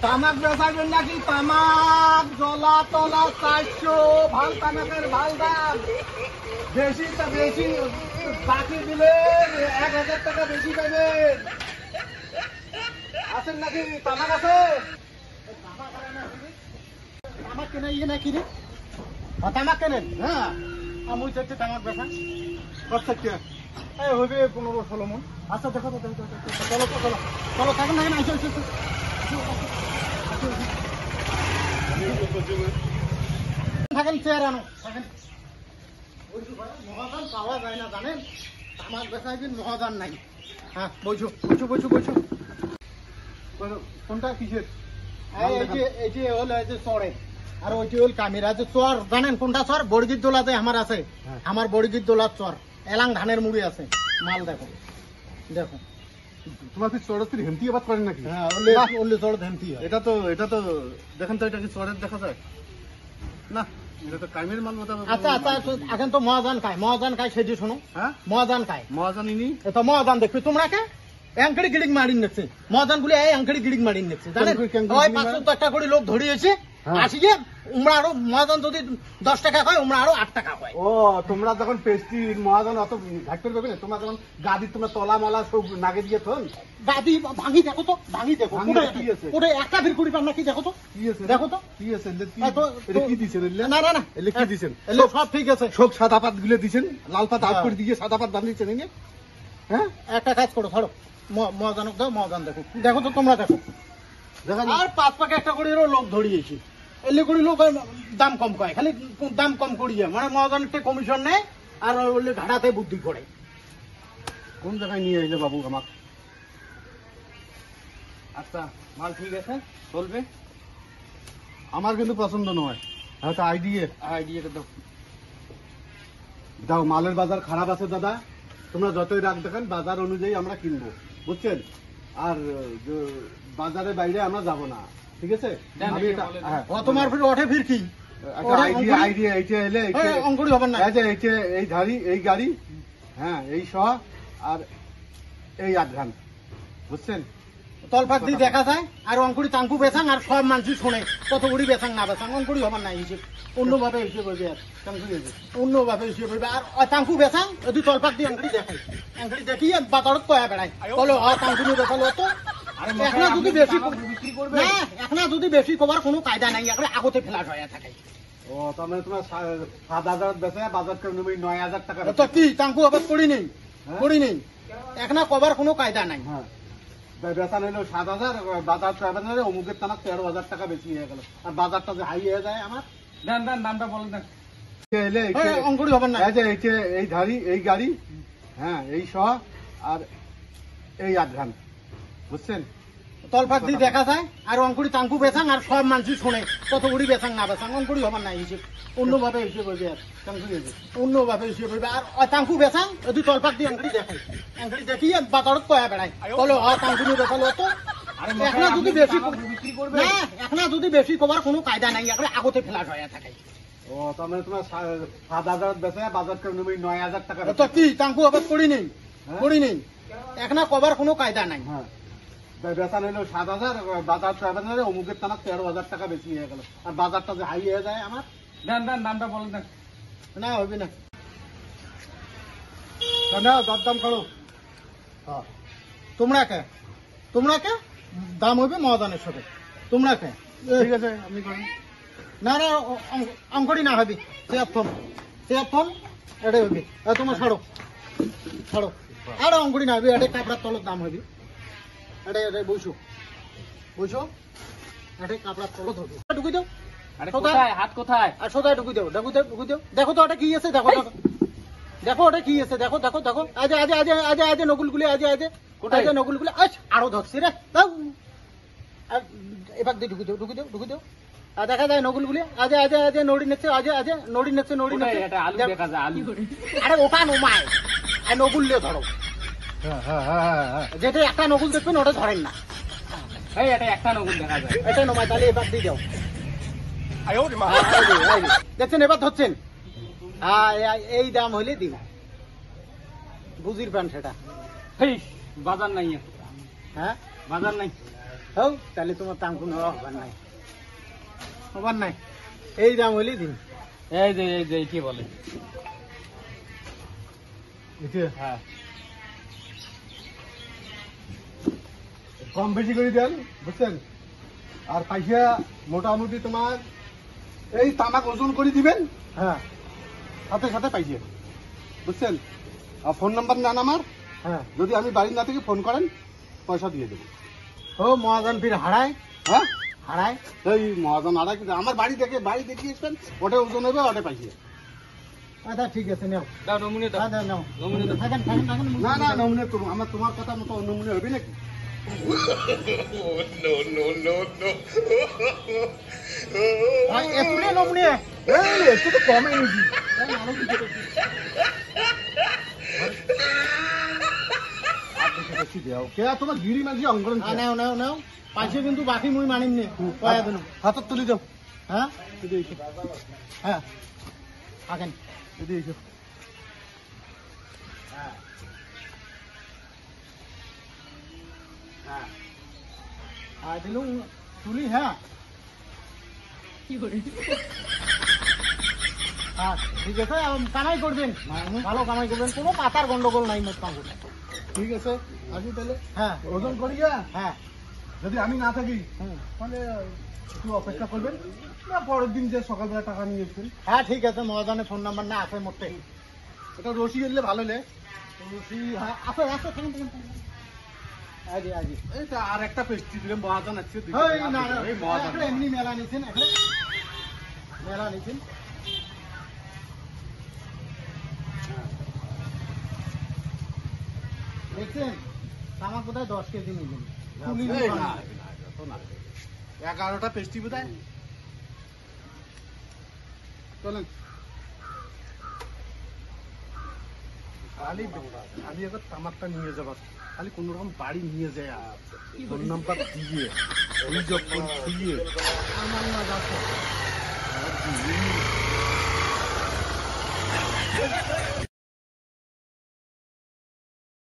তামাক বেচাবেন নাকি? তামাক জলা তলা 400, ভাল তামাকের ভাল দাম। বেশি বেশি বাকি দিলে 1000 টাকা বেশি পাবেন। আছেন নাকি? তামাক আছে? তামাক কেনে ইয়ে নাকি রে? তামাক কেনেন? হ্যাঁ, আমি চাইতে তামাক বেচা করছে কে? এই হবে 15-16 মন। আচ্ছা দেখো তো, চলো তো, চলো চলো, থাকেন থাকেন, আসো আসো থাকেন, চেয়ার আনো, থাকেন। মহাদান পাওয়া যায় না জানেন, তামাক বেচাই দিন মহাদান নাই। হ্যাঁ, বইছো বইছো বইছো বইছো। কোনটা কিসের? এই যে হল এই যে চড়ে, আর ওইটি হল কামিরা। যে চর জানেন কোনটা চর? বড়গির দোলাতে আমার আছে, আমার বড়গির দোলার চর। এলাং ধানের মুড়ি আছে, মাল দেখো দেখো। তোমার কি চড়ের হেমতি আবাদ করেন নাকি? হ্যাঁ, ওলে চড় হেমতি। এটা তো দেখেন তো, এটা কি চড়ের দেখা যায় না? এটা তো কাইমের মাল মতো। আচ্ছা আচ্ছা, এখন তো মহাজান খায় সেটি শোনো। হ্যাঁ, মহাজান খায়। মহাজানিনি তো মহাজান দেখবি তোমরা কে অ্যাঙ্কড়ি গিড়িং মারিন নিচ্ছে, মহাজান গুলি এই অ্যাঙ্কড়ি গিড়িং মারিন নিচ্ছে জানেন। ওই 500 টাকা করে লোক ধরিয়েছে, আসিয়ে উমরা আরো মহাজান যদি 10 টাকা হয়, উমরা আরো 8 টাকা হয়। ও, তোমরা যখন পেস্টি মহাজন অত ঘাটতে পারবে না, তোমরা যখন গাড়ি তোমরা তলা মালা সব নাগে দিয়ে থন দাদি ভাঙি দেখো তো, ভাঙি দেখো কি আছে? ওটা একটা ভিড় করি পার নাকি? দেখো তো কি আছে, দেখো তো কি আছে? এটা কি দিছেন? না না না, এলে কি দিছেন? সব ঠিক আছে। সব সাদা পাত গুলো দিছেন, লাল পাত আপ করে দিয়ে সাদা পাত বাঁধিয়েছেন। হ্যাঁ, একটা কাজ করো, ধরো মহাজানক দাও, মহাজান দেখো, দেখো তো তোমরা দেখো। দেখেন আর 5 টাকা একটা করে লোক ধরিয়েছি, এলে করে লোক দাম কম কয়, খালি দাম কম করিয়ে মানে মহাজনকে কমিশন নেয়, আর ওই ঘাটাতে বুদ্ধি করে। কোন জায়গায় নিয়ে এলে বাবু আমার? আচ্ছা, মাল ঠিক আছে, চলবে। আমার কিন্তু পছন্দ নয়। হয়তো আইডিয়াটা দাও। দাও, মালের বাজার খারাপ আছে দাদা, তোমরা যতই রাখ দেখেন বাজার অনুযায়ী আমরা কিনবো, বুঝছেন? আর বাজারের বাইরে আমরা যাব না, ঠিক আছে? আমি এটা তোমার ফির ওঠে ফির কি আইডিয়া এইটা এলে অঙ্কুরি হবেন না, এইটা এই ধাড়ি এই গাড়ি, হ্যাঁ এই সহ আর এই আধঘান, বুঝছেন? তলফাক দিয়ে দেখা যায়, আর অঙ্কুরি তাঙ্কু বেচাং, আর সব মানুষ শোনে কত গুড়ি বেচাং না বেচাং, অঙ্কুরি হবার নাই হিসেব, অন্যভাবে হিসেব হইবে, আর অন্যভাবে হিসেব হইবে। আর তাঙ্কু বেচাং যদি তলফাক দিয়ে অঙ্কুরি দেখাই, অঙ্কুরি দেখিয়ে বাজারত কয়া বেড়াই, বলে তাঙ্কু নিয়ে বেচালো তো। এখন যদি বেশি না, এখন যদি বেশি কবার কোনো কায়দা নাই, এখন আগতে ফ্ল্যাট হয়ে থাকে। ও, তার মানে তোমার 7,000 বেচে বাজার করে নেবে 9,000 টাকা। তো কি তাঙ্কু আবার করি নেই, এখন কবার কোনো কায়দা নাই। হ্যাঁ, বেচা নিল 7,000, বাজার ট্রাভেল অমুকের টানা 13,000 টাকা বেশি হয়ে গেল, আর বাজারটা যে হাই হয়ে যায় আমার। দামটা বলেন না, অঙ্কুরি হবেন না। এই ধাড়ি এই গাড়ি, হ্যাঁ এই সহ আর এই আধঘান, বুঝছেন? তলফাক দিয়ে দেখা যায়, আর অঙ্কুরি তাঙ্কু বেচাং, আর সব মানুষ শোনে কত গুড়ি বেচাং না বেচাং, অঙ্কুরি হবার নাই হিসেব, অন্যভাবে হিসেব হইবে, আর অন্যভাবে হিসেব হইবে। আর তাঙ্কু বেচাং যদি তলফাক দিয়ে অঙ্কুরি দেখাই, অঙ্কুরি দেখিয়ে বাজারত কয়া বেড়াই, বলে তাঙ্কু নিয়ে বেচালো তো। এখন যদি বেশি না, এখন যদি বেশি কবার কোনো কায়দা নাই, এখন আগতে ফ্ল্যাট হয়ে থাকে। ও, তার মানে তোমার 7,000 বেচে বাজার করে নেবে 9,000 টাকা। তো কি তাঙ্কু আবার করি নেই, এখন কবার কোনো কায়দা নাই। হ্যাঁ, বেচা নিল 7,000, বাজার ট্রাভেল অমুকের টানা 13,000 টাকা বেশি হয়ে গেল, আর বাজারটা যে হাই হয়ে যায় আমার। দামটা বলেন না, হবে না, দরদাম করো। তোমরা কে দাম হইবে মহাদানের সাথে, তোমরা কে? ঠিক আছে, আপনি করেন। না না, অঙ্করি না হবে, সে ফোন এটাই হইবে। তোমার ছাড়ো, আর অঙ্করি না হবে, এটা কাপড়ার তলের দাম হইবে, এটাই বইছো, এটা কাপড়ার তলত হবে। ঢুকি দাও, হাত কোথায়? আর সোজায় ঢুকি দাও, দেখো তো ওটা কি আছে, দেখো ওটা কি আছে, দেখো আজ নকুলগুলি, আজ নকুলগুলি আরো ধরছি রে, দাও এবার দিয়ে ঢুকি দাও, আর দেখা যায় নকুলগুলি, আজ নড়ি নেছে, নড়ি নেছে, আরে ওটা নোমায়, আর নকুল ধরো, যেটা একটা নকুল দেখবেন ওটা ধরেন না, এটা একটা নকুল দেখা যায়, এটা নোমায়, তাহলে এবার দিয়ে দাও। দেখছেন, এবার ধরছেন, এই দাম হইলে দিন, বুঝির পান সেটা। বাজার নাই, হ্যাঁ বাজার নাই, হও তাহলে তোমার তাঙ্কু নেওয়া হবার নাই এই দাম হইলে দিন। এই যে কি বলে হ্যাঁ কম বেশি করে দেন, বুঝছেন? আর পয়সা মোটামুটি তোমার এই তামাক ওজন করে দিবেন, হ্যাঁ সাথে সাথে পাইছে, বুঝছেন? আর ফোন নাম্বার নেন আমার, হ্যাঁ যদি আমি বাড়ি না থেকে ফোন করেন পয়সা দিয়ে দেবো। ও মহাজন ফির হারায় হ্যাঁ, হারায় এই মহাজন আড়াই কিন্তু আমার বাড়ি দেখিয়ে আসবেন, ওটা ওজন হবে, ওটা পাইছে। আচ্ছা ঠিক আছে নাও দাও নমুনে দাও। হ্যাঁ দাও নাও নমুনে দাও। থাকেন না না নমুনে আমার তোমার কথা মতো অন্য মনে হবে নাকি? এতুলে নমুনে এই একটু তো কমে নিবি। বেশি দেও কে তোমার গিরি মাঝি অঙ্কন নাও নাও নাও পাইছে কিন্তু বাকি মুই মানিম নে কয়া দিন হাতত তুলি দাও, হ্যাঁ যদি এইসব হ্যাঁ থাকেন যদি এইসব আর দিলুম তুলি হ্যাঁ হ্যাঁ ঠিক আছে কামাই করবেন ভালো কামাই করবেন কোনো পাতার গন্ডগোল নাই মোট পাঙ্গু ঠিক আছে আসি তাহলে হ্যাঁ ওজন করিয়া। হ্যাঁ যদি আমি না থাকি হুম। তাহলে একটু অপেক্ষা করবেন, না পরের দিন যে সকালবেলা টাকা নিয়ে এসছেন। হ্যাঁ ঠিক আছে মহাজনের ফোন নাম্বার না আছে মোটে এটা রশি এলে ভালো হলে। হ্যাঁ আছে আছে থাকেন থাকেন আজি আজি এইটা আর একটা পেস্ট্রি দিলাম, মহাজন আছে এই না না এই মহাজন একটা এমনি মেলা নিছেন একটা মেলা নিছেন দেখছেন আমার কোথায় 10 কেজি নিয়েছেন এই না, তো না 11টা পেস্ট্রি বোধহয়। চলেন খালি একবার তামাকটা নিয়ে যাবার, খালি কোন রকম বাড়ি নিয়ে যায় ফোন নাম্বার দিয়ে অভিযোগ দিয়ে আমার না যাচ্ছে